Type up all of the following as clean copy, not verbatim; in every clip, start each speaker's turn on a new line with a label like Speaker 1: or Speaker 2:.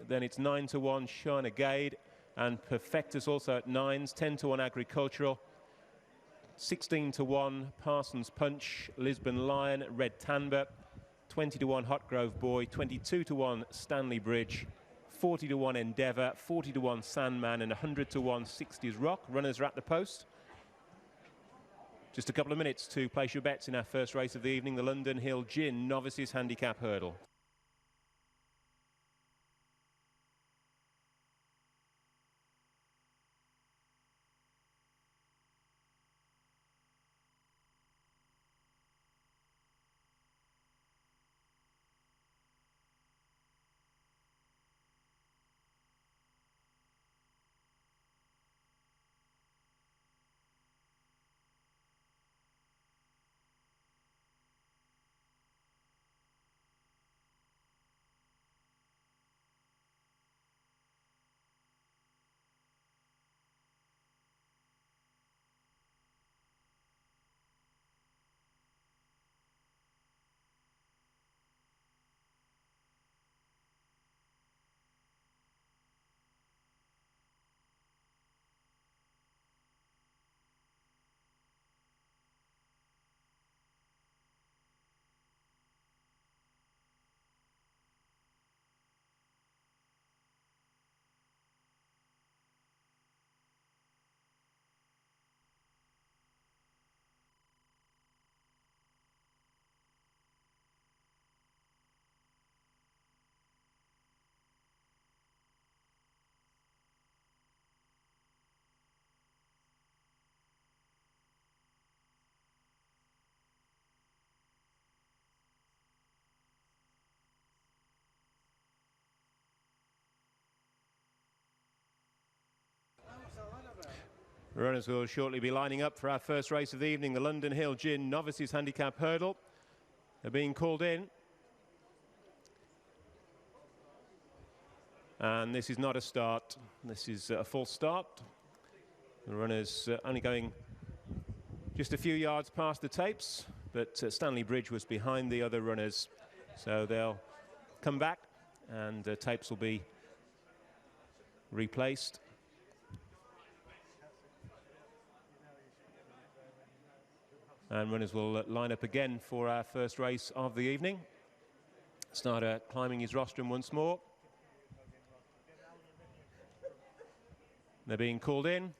Speaker 1: Then it's 9 to 1 Sean-Airgead, and Perfectus also at 9s. 10 to 1 Agricultural. 16 to 1 Parsons Punch, Lisbon Lion, Red Tanber. 20 to 1 Hot Grove Boy. 22 to 1 Stanley Bridge. 40 to 1 Endeavour. 40 to 1 Sandman, and 100 to 1 60s Rock. Runners are at the post. Just a couple of minutes to place your bets in our first race of the evening, the London Hill Gin Novices Handicap Hurdle. Runners will shortly be lining up for our first race of the evening, the London Hill Gin Novices Handicap Hurdle. They're being called in. And this is not a start. This is a full start. The runners only going just a few yards past the tapes, but Stanley Bridge was behind the other runners. So they'll come back and the tapes will be replaced. And runners will line up again for our first race of the evening. Starter climbing his rostrum once more. They're being called in.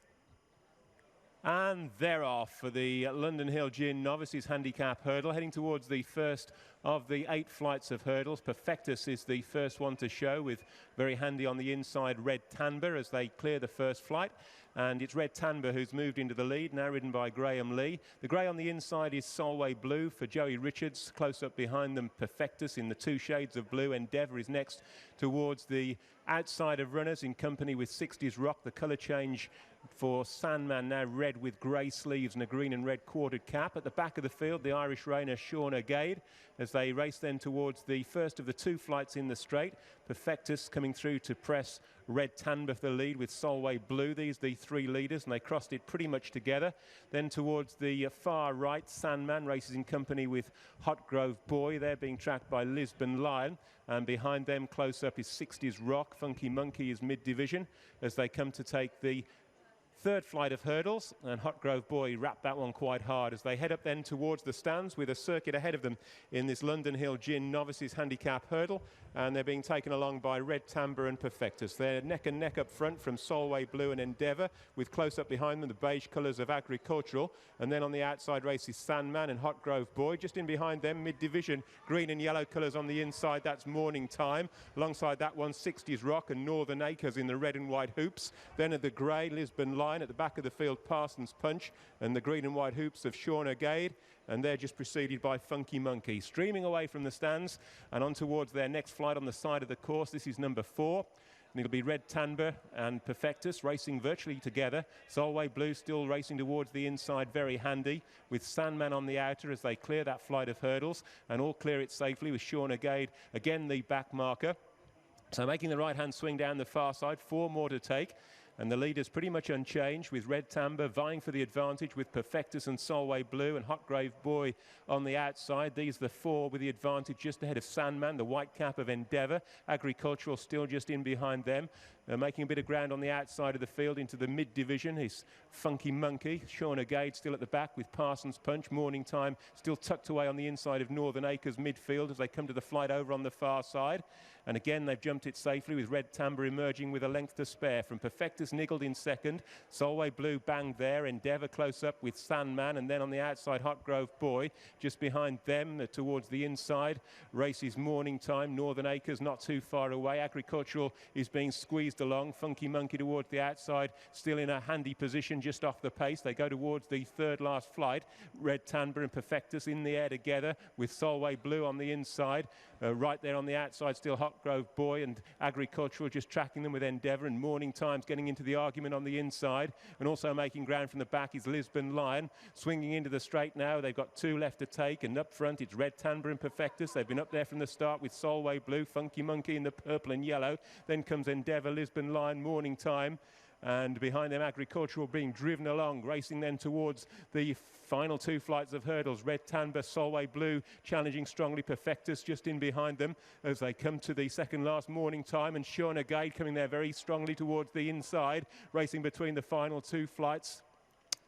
Speaker 1: And they're off for the London Hill Gin Novices Handicap Hurdle, heading towards the first of the 8 flights of hurdles. Perfectus is the first one to show, with very handy on the inside Red Tanber as they clear the first flight. And it's Red Tanber who's moved into the lead, now ridden by Graham Lee. The grey on the inside is Solway Blue for Joey Richards. Close up behind them, Perfectus in the 2 shades of blue. Endeavour is next towards the outside of runners in company with 60s Rock. The colour change for Sandman, now red with grey sleeves and a green and red quartered cap. At the back of the field, the Irish Rainer Sean-Airgead as they race then towards the first of the 2 flights in the straight. Perfectus coming through to press Red Tanber for the lead with Solway Blue. These are the 3 leaders, and they crossed it pretty much together. Then towards the far right, Sandman races in company with Hot Grove Boy. They're being tracked by Lisbon Lion, and behind them close up is 60s Rock. Funky Monkey is mid-division as they come to take the 3rd flight of hurdles, and Hot Grove Boy wrapped that one quite hard as they head up then towards the stands with a circuit ahead of them in this London Hill Gin Novices Handicap Hurdle, and they're being taken along by Red Tanber and Perfectus. They're neck and neck up front from Solway Blue and Endeavour, with close up behind them the beige colours of Agricultural, and then on the outside races Sandman and Hot Grove Boy. Just in behind them, mid-division, green and yellow colours on the inside, that's Morning Time. Alongside that one, 60s Rock and Northern Acres in the red and white hoops. Then at the grey, Lisbon Lion. At the back of the field, Parsons Punch and the green and white hoops of Sean-Airgead, and they're just preceded by Funky Monkey. Streaming away from the stands and on towards their next flight on the side of the course. This is number 4. And it'll be Red Tanber and Perfectus racing virtually together. Solway Blue still racing towards the inside, very handy, with Sandman on the outer as they clear that flight of hurdles, and all clear it safely with Sean-Airgead, again the back marker. So making the right-hand swing down the far side, 4 more to take. And the leaders pretty much unchanged, with Red Tamber vying for the advantage with Perfectus and Solway Blue and Hotgrave Boy on the outside. These are the four with the advantage just ahead of Sandman, the white cap of Endeavour. Agricultural still just in behind them. Making a bit of ground on the outside of the field into the mid-division. His Funky Monkey. Sean-Airgead still at the back with Parsons Punch. Morning Time still tucked away on the inside of Northern Acres midfield as they come to the flight over on the far side. And again, they've jumped it safely with Red Tamber emerging with a length to spare. From Perfectus niggled in second. Solway Blue banged there. Endeavour close up with Sandman. And then on the outside, Hotgrove Boy. Just behind them towards the inside. Races Morning Time. Northern Acres not too far away. Agricultural is being squeezed along. Funky Monkey towards the outside. Still in a handy position just off the pace. They go towards the third last flight. Red Tamber and Perfectus in the air together with Solway Blue on the inside. Right there on the outside, still Hotgrove Boy and Agricultural just tracking them with Endeavour, and Morning Time's getting into the argument on the inside, and also making ground from the back is Lisbon Lion. Swinging into the straight now, they've got two left to take, and up front it's Red Tamber and Perfectus. They've been up there from the start with Solway Blue, Funky Monkey in the purple and yellow. Then comes Endeavour, Lisbon Lion, Morning Time. And behind them, Agricultural being driven along, racing then towards the final two flights of hurdles. Red Tamber, Solway Blue challenging strongly. Perfectus just in behind them as they come to the second last Morning Time. And Sean-Airgead coming there very strongly towards the inside, racing between the final two flights.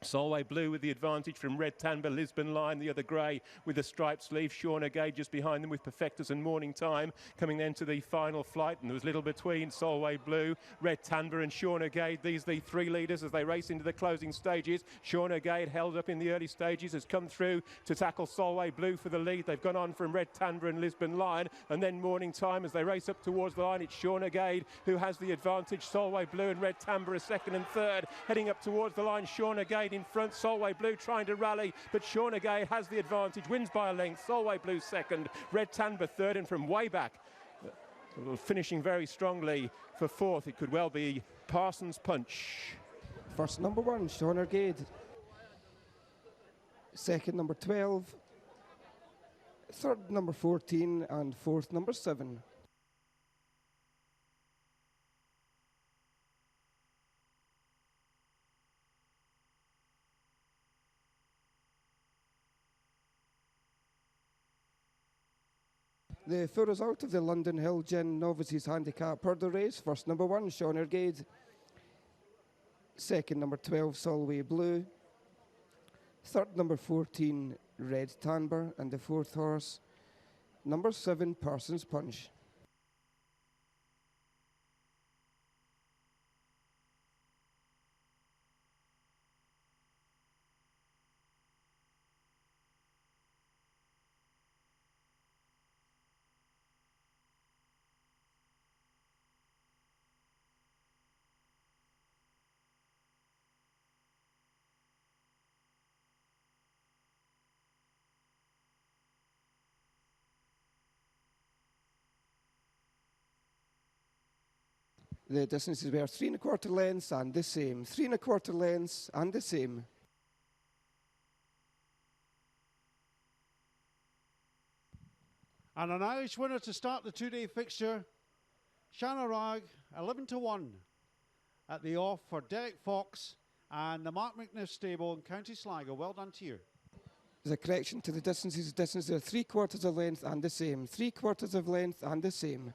Speaker 1: Solway Blue with the advantage from Red Tamber, Lisbon Lion, the other grey with the striped sleeve. Sean-Airgead just behind them with Perfectus and Morning Time coming then to the final flight. And there was little between Solway Blue, Red Tamber and Sean-Airgead. These are the three leaders as they race into the closing stages. Sean-Airgead held up in the early stages, has come through to tackle Solway Blue for the lead. They've gone on from Red Tamber and Lisbon Lion, and then Morning Time as they race up towards the line. It's Sean-Airgead who has the advantage. Solway Blue and Red Tamber are second and third. Heading up towards the line, Sean-Airgead in front, Solway Blue trying to rally, but Sean-Airgead has the advantage, wins by a length. Solway Blue second, Red Tamber third, and from way back, finishing very strongly for fourth, it could well be Parsons Punch.
Speaker 2: First number 1, Sean-Airgead. Second number 12. Third number 14, and fourth number 7. The full result of the London Hill Gin Novices Handicap Hurdle Race. First number 1, Sean-Airgead. Second number 12, Solway Blue. Third number 14, Red Tamber. And the fourth horse, number 7, Parsons Punch. The distances were 3 1/4 lengths and the same. 3 1/4 lengths and the same.
Speaker 3: And an Irish winner to start the two-day fixture, Sean-Airgead, 11-1 at the off for Derek Fox and the Mark McNiff stable in County Sligo. Well done to you.
Speaker 2: There's a correction to the distances. Distances are 3 1/4 of length and the same. 3 1/4 of length and the same.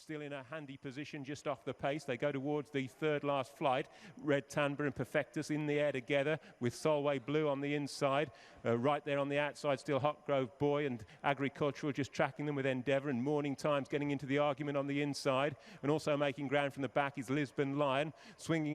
Speaker 1: still in a handy position just off the pace. They go towards the third last flight. Red Tanber and Perfectus in the air together with Solway Blue on the inside. Right there on the outside, still Hot Grove Boy and Agricultural just tracking them with Endeavour, and Morning Times getting into the argument on the inside. And also making ground from the back is Lisbon Lion, swinging